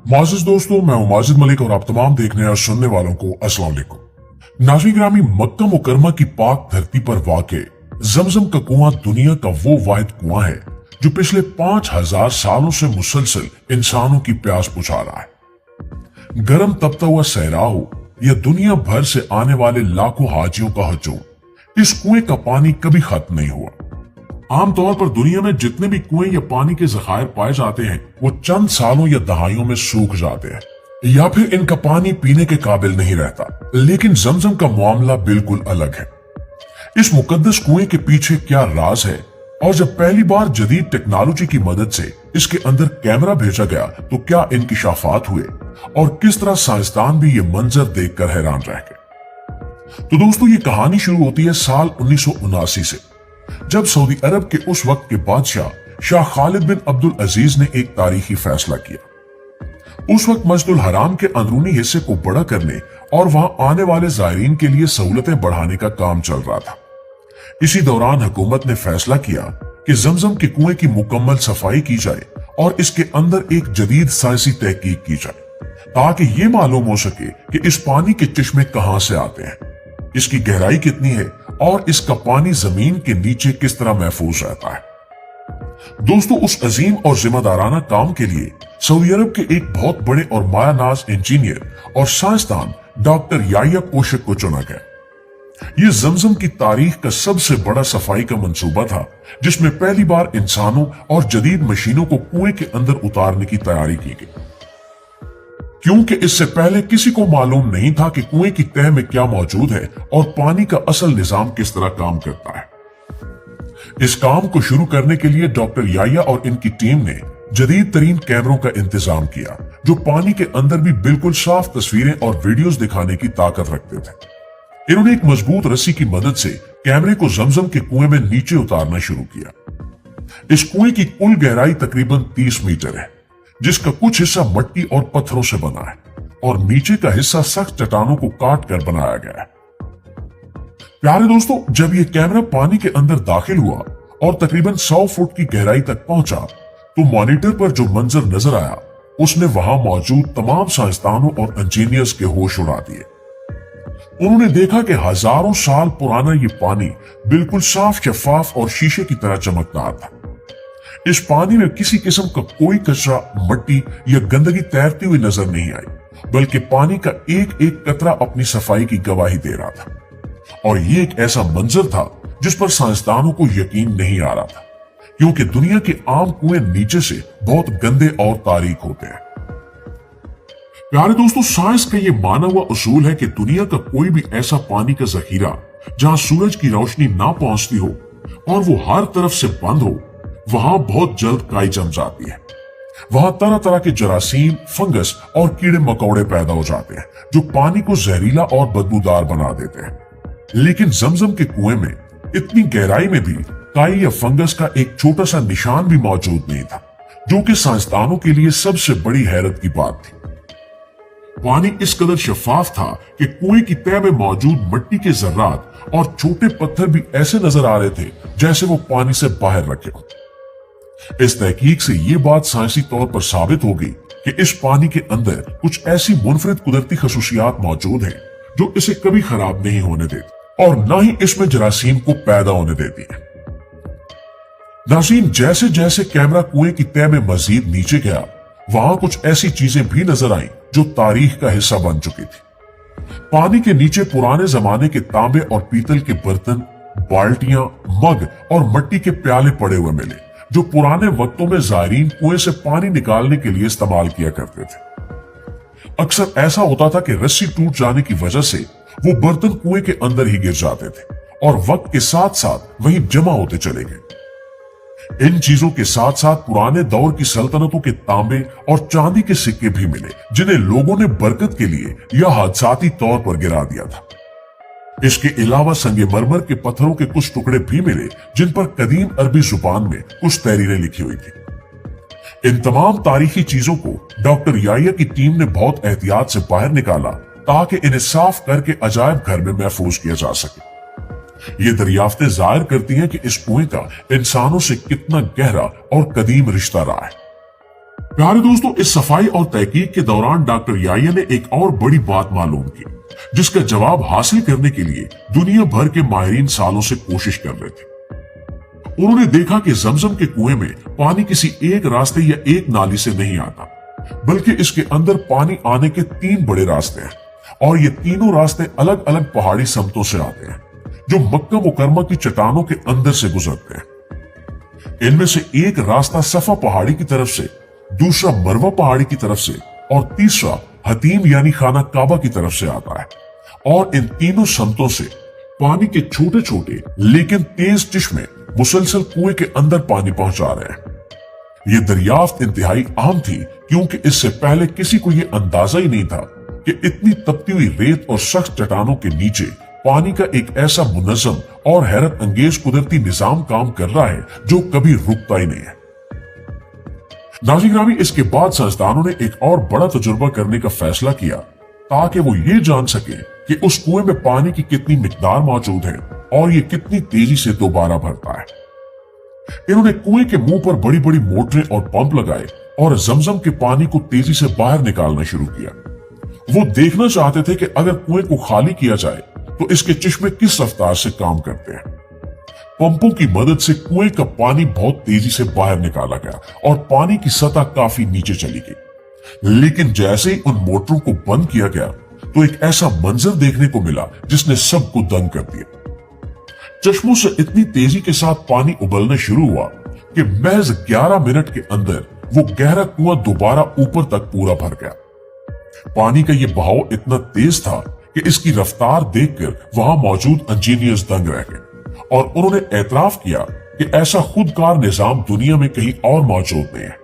मोअज़्ज़िज़ दोस्तों, मैं हूं माजिद मलिक और आप तमाम देखने और सुनने वालों को अस्सलाम वालेकुम। नाज़रीन ग्रामी, मक्का मुकरमा की पाक धरती पर वाक़े जमजम का कुआं दुनिया का वो वाहिद कुआं है जो पिछले 5000 सालों से मुसलसल इंसानों की प्यास बुझा रहा है। गर्म तपता हुआ सहरा हो या दुनिया भर से आने वाले लाखों हाजियों का हजूम, इस कुएं का पानी कभी खत्म नहीं हुआ। आमतौर पर दुनिया में जितने भी कुएं या पानी के जखायर पाए जाते हैं वो चंद सालों या दहाइयों में सूख जाते हैं या फिर इनका पानी पीने के काबिल नहीं रहता। लेकिन जमजम का मामला बिल्कुल अलग है। इस मुकद्दस कुएं के पीछे क्या राज है, और जब पहली बार जदीद टेक्नोलॉजी की मदद से इसके अंदर कैमरा भेजा गया तो क्या इंकिशाफात हुए और किस तरह साइंसदान भी ये मंजर देखकर हैरान रह गए। तो दोस्तों, ये कहानी शुरू होती है साल 1979 से, जब सऊदी अरब के उस वक्त के बादशाह शाह खालिद बिन अब्दुल अजीज ने एक तारीखी फैसला किया। उस वक्त मस्जिदुल हराम के अंदरूनी हिस्से को बड़ा करने और वहां आने वाले जायरीन के लिए सहूलतें बढ़ाने का काम चल रहा था। इसी दौरान हुकूमत ने फैसला किया कि जमजम के कुएं की मुकम्मल सफाई की जाए और इसके अंदर एक जदीद साइंसी तहकीक की जाए ताकि ये मालूम हो सके कि इस पानी के चश्मे कहां से आते हैं, इसकी गहराई कितनी है और इसका पानी जमीन के नीचे किस तरह महफूज रहता है। दोस्तों, उस अजीम और जिम्मेदाराना काम के लिए सऊदी अरब के एक बहुत बड़े और मायानाज इंजीनियर और साइंसदान डॉक्टर याह्या कोशक को चुना गया। ये जमजम की तारीख का सबसे बड़ा सफाई का मंसूबा था, जिसमें पहली बार इंसानों और जदीद मशीनों को कुएं के अंदर उतारने की तैयारी की गई, क्योंकि इससे पहले किसी को मालूम नहीं था कि कुएं की तह में क्या मौजूद है और पानी का असल निजाम किस तरह काम करता है। इस काम को शुरू करने के लिए डॉक्टर याह्या और इनकी टीम ने जदीद तरीन कैमरों का इंतजाम किया, जो पानी के अंदर भी बिल्कुल साफ तस्वीरें और वीडियोस दिखाने की ताकत रखते थे। इन्होंने एक मजबूत रस्सी की मदद से कैमरे को जमजम के कुएं में नीचे उतारना शुरू किया। इस कुएं की कुल गहराई तकरीबन 30 मीटर है, जिसका कुछ हिस्सा मिट्टी और पत्थरों से बना है और नीचे का हिस्सा सख्त चट्टानों को काट कर बनाया गया है। प्यारे दोस्तों, जब यह कैमरा पानी के अंदर दाखिल हुआ और तकरीबन 100 फुट की गहराई तक पहुंचा तो मॉनिटर पर जो मंजर नजर आया उसने वहां मौजूद तमाम साइंसदानों और इंजीनियर्स के होश उड़ा दिए। उन्होंने देखा कि हजारों साल पुराना ये पानी बिल्कुल साफ, शफाफ और शीशे की तरह चमकदार था। इस पानी में किसी किस्म का कोई कचरा, मिट्टी या गंदगी तैरती हुई नजर नहीं आई, बल्कि पानी का एक एक कतरा अपनी सफाई की गवाही दे रहा था। और ये एक ऐसा मंजर था जिस पर साइंसदानों को यकीन नहीं आ रहा था, क्योंकि दुनिया के आम कुएं नीचे से बहुत गंदे और तारीक होते हैं। प्यारे दोस्तों, साइंस का ये माना हुआ उसूल है कि दुनिया का कोई भी ऐसा पानी का जखीरा जहां सूरज की रोशनी ना पहुंचती हो और वो हर तरफ से बंद हो, वहां बहुत जल्द काई जम जाती है। वहां तरह तरह के जरासीम, फंगस और कीड़े मकोड़े पैदा हो जाते हैं, जो पानी को जहरीला और बदबूदार बना देते हैं। लेकिन जमजम के कुएं में इतनी गहराई में भी काई या फंगस का एक छोटा सा निशान भी मौजूद नहीं था, जो कि साइंसदानों के लिए सबसे बड़ी हैरत की बात थी। पानी इस कदर शफाफ था कि कुएं की तह में मौजूद मिट्टी के जर्रात और छोटे पत्थर भी ऐसे नजर आ रहे थे जैसे वो पानी से बाहर रखे हो। इस तहकीक से ये बात साइंसी तौर पर साबित हो गई कि इस पानी के अंदर कुछ ऐसी मुनफरिद कुदरती खसूसियात मौजूद हैं जो इसे कभी खराब नहीं होने देती और ना ही इसमें जरासीम को पैदा होने देती है। नाज़रीन, जैसे जैसे कैमरा कुएं की तह में मजीद नीचे गया, वहां कुछ ऐसी चीजें भी नजर आईं जो तारीख का हिस्सा बन चुकी थी। पानी के नीचे पुराने जमाने के तांबे और पीतल के बर्तन, बाल्टियां, मग और मिट्टी के प्याले पड़े हुए मिले, जो पुराने वक्तों में जायरीन कुएं से पानी निकालने के लिए इस्तेमाल किया करते थे। अक्सर ऐसा होता था कि रस्सी टूट जाने की वजह से वो बर्तन कुएं के अंदर ही गिर जाते थे और वक्त के साथ साथ वहीं जमा होते चले गए। इन चीजों के साथ साथ पुराने दौर की सल्तनतों के तांबे और चांदी के सिक्के भी मिले, जिन्हें लोगों ने बरकत के लिए या हादसाती तौर पर गिरा दिया था। इसके अलावा संगमरमर के पत्थरों के कुछ टुकड़े भी मिले, जिन पर कदीम अरबी जुबान में कुछ तहरीरें लिखी हुई थी। इन तमाम तारीखी चीजों को डॉक्टर याह्या की टीम ने बहुत एहतियात से बाहर निकाला ताकि इन्हें साफ करके अजायब घर में महफूज किया जा सके। ये दरियाफ्तें जाहिर करती हैं कि इस कुएं का इंसानों से कितना गहरा और कदीम रिश्ता रहा है। प्यारे दोस्तों, इस सफाई और तहकीक के दौरान डॉक्टर याह्या ने एक और बड़ी बात मालूम की, जिसका जवाब हासिल करने के लिए दुनिया भर के माहिरीन सालों से कोशिश कर रहे थे। उन्होंने देखा कि जमजम के कुएं में पानी किसी एक रास्ते या एक नाली से नहीं आता, बल्कि इसके अंदर पानी आने के 3 बड़े रास्ते हैं, और ये तीनों रास्ते अलग अलग पहाड़ी समतों से आते हैं, जो मक्का मुकरमा की चट्टानों के अंदर से गुजरते हैं। इनमें से एक रास्ता सफा पहाड़ी की तरफ से, दूसरा मरवा पहाड़ी की तरफ से, और तीसरा हतीम यानी खाना काबा की तरफ से आता है। और इन तीनों समतों से पानी के छोटे छोटे लेकिन तेज चश्मे मुसलसल कुएं के अंदर पानी पहुंचा रहे हैं। ये दरियाफ्त इंतहाई आम थी, क्योंकि इससे पहले किसी को यह अंदाजा ही नहीं था कि इतनी तपती हुई रेत और सख्त चट्टानों के नीचे पानी का एक ऐसा मुनज़्ज़म और हैरत अंगेज कुदरती निजाम काम कर रहा है जो कभी रुकता ही नहीं है। नाज़रीन ग्रामी, इसके बाद साइंसदानों ने एक और बड़ा तजुर्बा करने का फैसला किया, ताकि वो ये जान सके कि उस कुएं में पानी की कितनी मिकदार मौजूद है और ये कितनी तेजी से दोबारा भरता है। इन्होंने कुएं के मुंह पर बड़ी बड़ी मोटरें और पंप लगाए और जमजम के पानी को तेजी से बाहर निकालना शुरू किया। वो देखना चाहते थे कि अगर कुएं को खाली किया जाए तो इसके चश्मे किस रफ्तार से काम करते हैं। पंपों की मदद से कुएं का पानी बहुत तेजी से बाहर निकाला गया और पानी की सतह काफी नीचे चली गई। लेकिन जैसे ही उन मोटरों को बंद किया गया तो एक ऐसा मंजर देखने को मिला जिसने सबको दंग कर दिया। चश्मों से इतनी तेजी के साथ पानी उबलना शुरू हुआ कि महज 11 मिनट के अंदर वो गहरा कुआं दोबारा ऊपर तक पूरा भर गया। पानी का ये बहाव इतना तेज था कि इसकी रफ्तार देखकर वहां मौजूद इंजीनियर्स दंग रह गए और उन्होंने एतराफ किया कि ऐसा खुदकार निजाम दुनिया में कहीं और मौजूद नहीं है।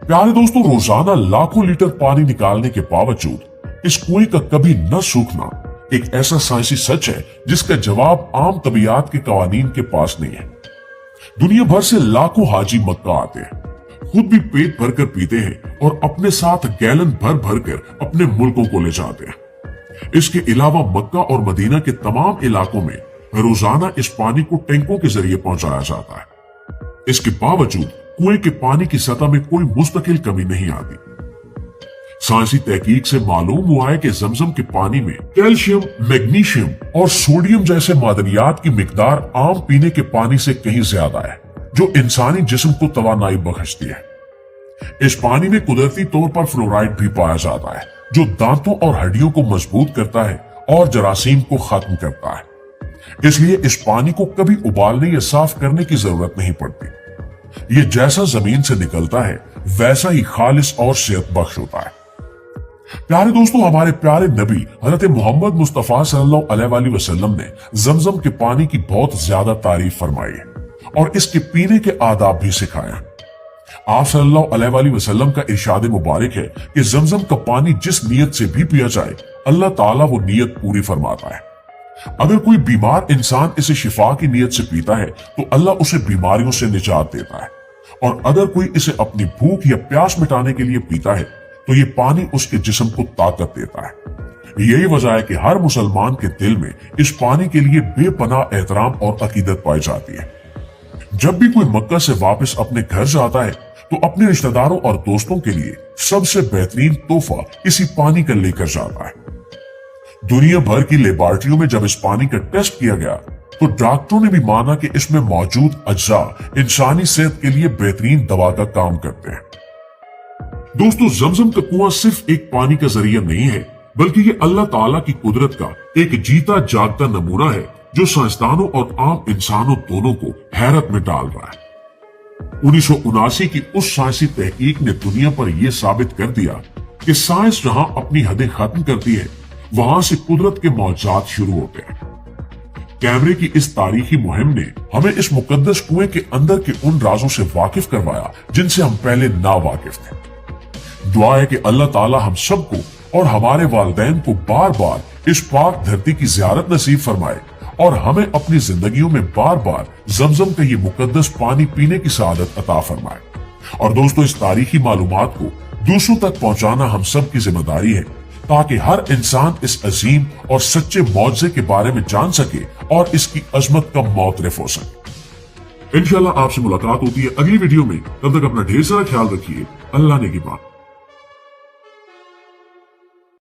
प्यारे दोस्तों, रोजाना लाखों लीटर पानी निकालने के बावजूद इस कुएं का कभी न सूखना एक ऐसा साइंसी सच है जिसका जवाब आम तबीयत के कवानीन के पास नहीं है। दुनिया भर से लाखों हाजी मक्का आते हैं, खुद भी पेट भरकर पीते हैं और अपने साथ गैलन भर भर कर अपने मुल्कों को ले जाते हैं। इसके अलावा मक्का और मदीना के तमाम इलाकों में रोजाना इस पानी को टैंकों के जरिए पहुंचाया जाता है। इसके बावजूद कुएं के पानी की सतह में कोई मुस्तकिल कमी नहीं आती। साइंसी तहकीक से मालूम हुआ है कि जमजम के पानी में कैल्शियम, मैग्नीशियम और सोडियम जैसे मादनियात की मिकदार आम पीने के पानी से कहीं ज्यादा है, जो इंसानी जिस्म को तवानाई बख्शती है। इस पानी में कुदरती तौर पर फ्लोराइड भी पाया जाता है, जो दांतों और हड्डियों को मजबूत करता है और जरासीम को खत्म करता है। इसलिए इस पानी को कभी उबालने या साफ करने की जरूरत नहीं पड़ती। ये जैसा जमीन से निकलता है वैसा ही खालिस और सेहत बख्श होता है। प्यारे दोस्तों, हमारे प्यारे नबी हजरत मोहम्मद मुस्तफा सल्लल्लाहु अलैहि वसल्लम ने जमजम के पानी की बहुत ज्यादा तारीफ फरमाई है और इसके पीने के आदाब भी सिखाया। आप सल्लल्लाहु अलैहि वसल्लम का इरशाद मुबारक है कि जमजम का पानी जिस नीयत से भी पिया जाए अल्लाह ताला वो नीयत पूरी फरमाता है। अगर कोई बीमार इंसान इसे शिफा की नीयत से पीता है तो अल्लाह उसे बीमारियों से निजात देता है, और अगर कोई इसे अपनी भूख या प्यास मिटाने के लिए पीता है तो ये पानी उसके जिस्म को ताकत देता है। यही वजह है कि हर मुसलमान के दिल में इस पानी के लिए बेपनाह एहतराम और अकीदत पाई जाती है। जब भी कोई मक्का से वापस अपने घर जाता है तो अपने रिश्तेदारों और दोस्तों के लिए सबसे बेहतरीन तोहफा इसी पानी का लेकर जाता है। दुनिया भर की लेबोरेटरियों में जब इस पानी का टेस्ट किया गया तो डॉक्टरों ने भी माना कि इसमें मौजूद अज्जा इंसानी सेहत के लिए बेहतरीन दवा का काम करते हैं। दोस्तों, जमजम का कुआं सिर्फ एक पानी का जरिया नहीं है, बल्कि ये अल्लाह ताला की कुदरत का एक जीता जागता नमूना है जो साइंसदानों और आम इंसानों दोनों को हैरत में डाल रहा है। 1979 की उस साइंसी तहकीक ने दुनिया पर यह साबित कर दिया कि साइंस जहां अपनी हदें खत्म करती है वहां से कुदरत के मौजात शुरू होते हैं। कैमरे की इस तारीखी मुहिम ने हमें इस मुकद्दस कुएं के अंदर के उन राजों से वाकिफ करवाया जिनसे हम पहले ना वाकिफ थे। दुआ है कि अल्लाह ताला हम सबको और हमारे वालिदैन को बार बार इस पाक धरती की जियारत नसीब फरमाए और हमें अपनी जिंदगियों में बार बार जमजम का ये मुकद्दस पानी पीने की सआदत अता फरमाए। और दोस्तों, इस तारीखी मालूमात को दूसरों तक पहुंचाना हम सब की जिम्मेदारी है, ताकि हर इंसान इस अजीम और सच्चे मौजज़े के बारे में जान सके और इसकी अजमत का मौतरिफ हो सके। इंशाल्लाह आपसे मुलाकात होती है अगली वीडियो में। तब तक अपना ढेर सारा ख्याल रखिए। अल्लाह ने की बात।